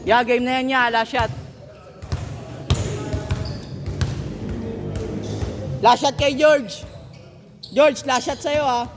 Yeah, game na yan niya. Last shot. Last shot kay George. George, last shot sa'yo ha.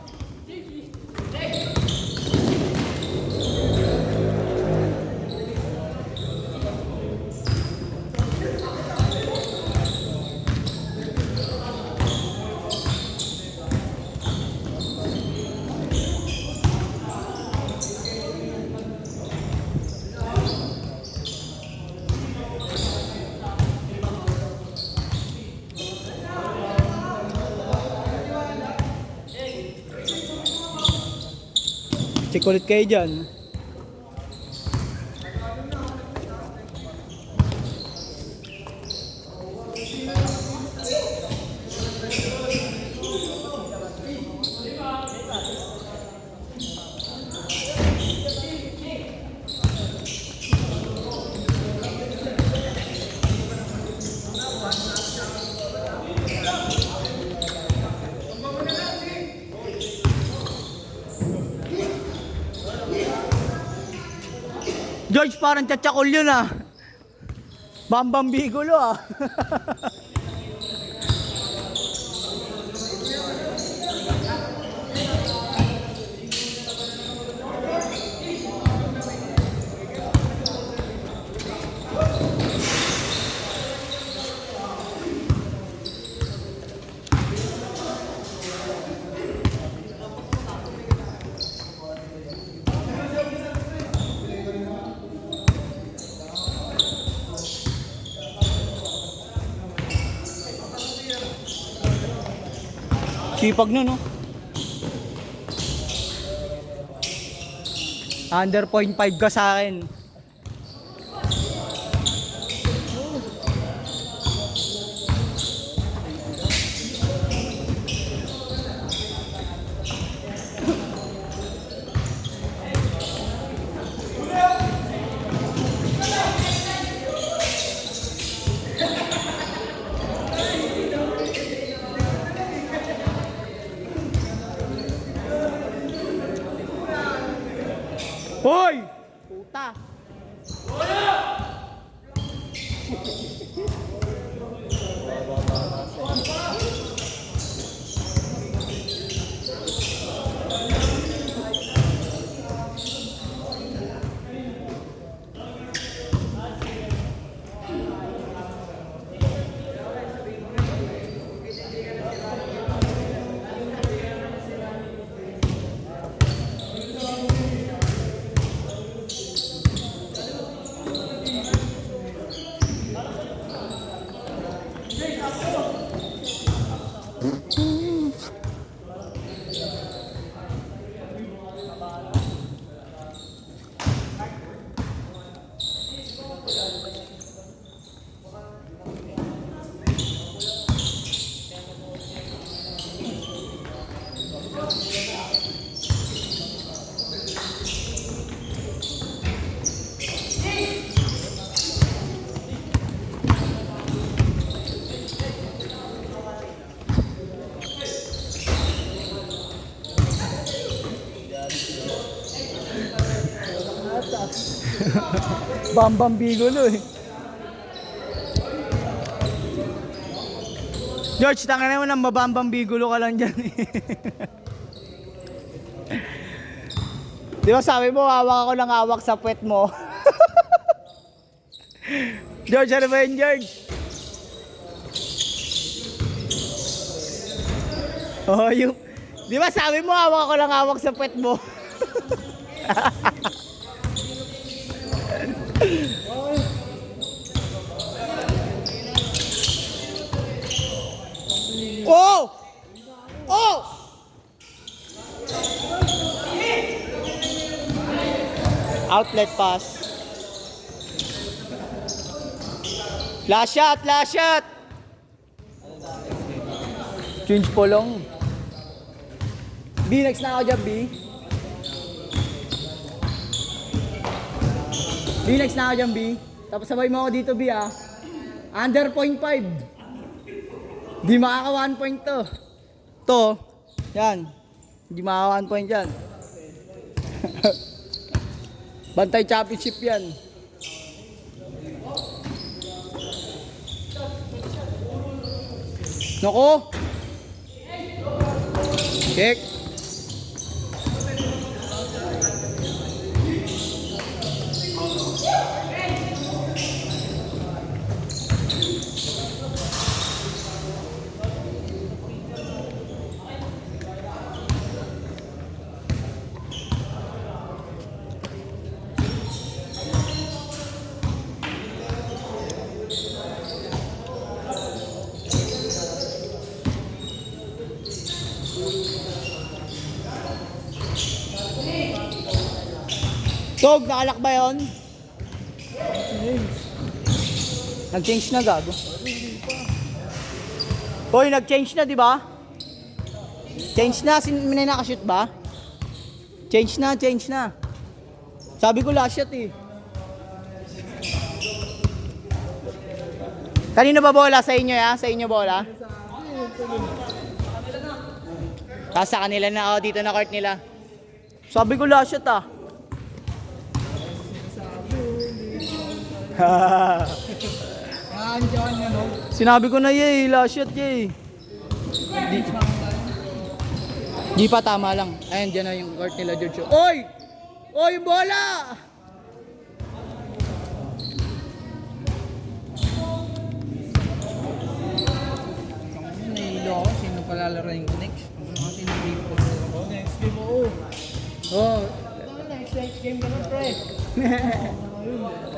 Check ulit kayo dyan. George, parang tsatsakol yun ah. Bambang Bigulo ah. Sipag na no. Under 0.5 ka sa akin. Hoy! Puta! Bambang Bigulo eh. George, tangin mo nang mabambang Bigulo ka lang dyan eh. Di ba sabi mo, hawak ako ng hawak sa puwet mo? George, ano ba yun, George? Oh, yung... Di ba sabi mo, hawak ako ng hawak sa puwet mo? Oh! Oh! Outlet pass. Last shot, last shot. Change po lang. B, next na ako dyan, B. B, next na ako dyan, B. Tapos sabay mo ako dito, B, ah. Under 0.5. Di makaka 1 point to. To, yan. Di makaka 1 point yan. Bantay championship yan. Nako. Check. Tog, nakalak ba yun? Nag-change na, gago. Hoy, nag-change na, di ba? Change na, may nakashoot ba? Change na, change na. Sabi ko last shot eh. Kanino ba bola? Sa inyo ya? Sa inyo bola? Tapos sa kanila na, dito na court nila. Sabi ko last shot ah. Sinabi ko na yay, last shot yay. Di pa, tama lang. Ayan, dyan na yung court nila, George. Oy! Oy, bola! Nahilo ako, sino palalaroin ko next? Kasi nag-game ko ako. Next game mo. Oh. Next game ka na, pre.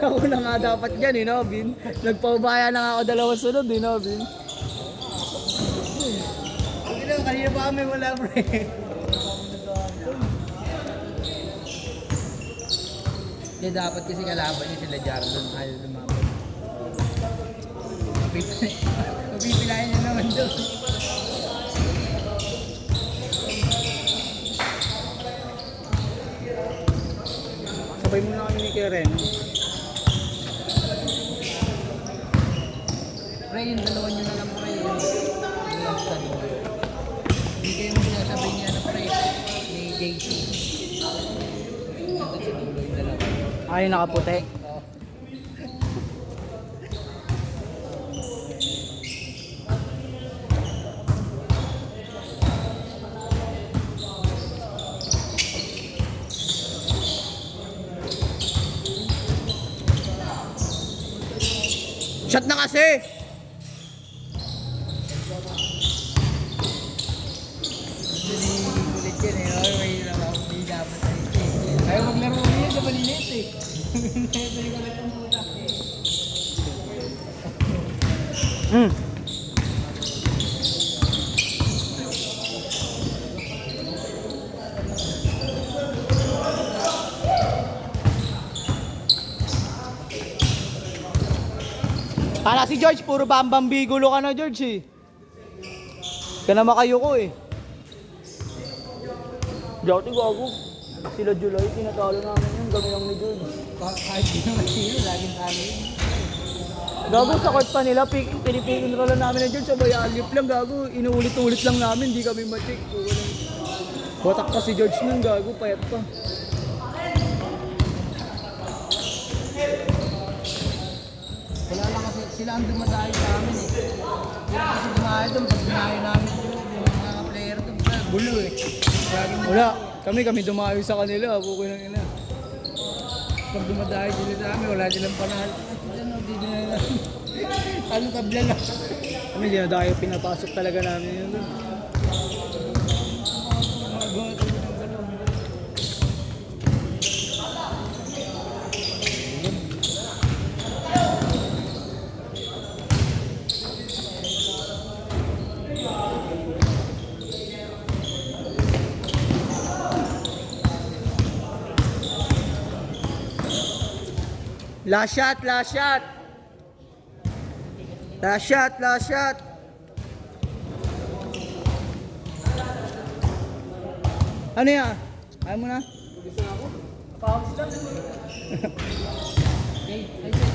Ako na nga dapat dyan, eh, no, Bin? Nagpaubaya na ako dalawang sunod, eh, no, Bin? Kanina pa kami wala, pre. Hindi, dapat kasi kalaban niya sila Jardon. Ayaw lumabot. Mapipilayan niya naman doon. Sabay muna kami ni Keren. Pre, yung dalawa nyo na lang, pre. Hindi kayo mo sinasabay niya na, pre. Ni JC. Dapat sa dulo yung dalawa. Ay, nakaputi. Shot na kasi! Ulit yan eh. Ay, may hindi dapat na ito eh. Ayaw maglaro mo yan sa malilit eh. Ito yung ulit ang puta. Para si George, puro bambang bigulo ka na, George, eh. Ka na makayo ko, eh. Dati gago. Sila July, tinatalo namin yun. Kami lang ni George. Kahit di naman sino, laging talo yun. Gago sa court pa nila, pinipigil na lang namin ni George. Sabay alip lang, gago. Inuulit-ulit lang namin, di kami ma-check. Watak pa si George nun, gago. Payat pa. Wala lang kasi sila ang dumadayo sa amin eh. Sila kasi dumayo doon, pag dumayo namin yung mga player doon, gulo eh. Laging Wala. Kami dumayo sa kanila. Bukoy ng ina. pag dumadayo sila sa amin, wala silang panahal. Ano, di na ano tabla lang. Kami dinadayo, pinapasok talaga namin yun. Mga goto ng ganun. Last shot, last shot. Last shot, last shot. Ano yan? Ayaw mo na? Okay,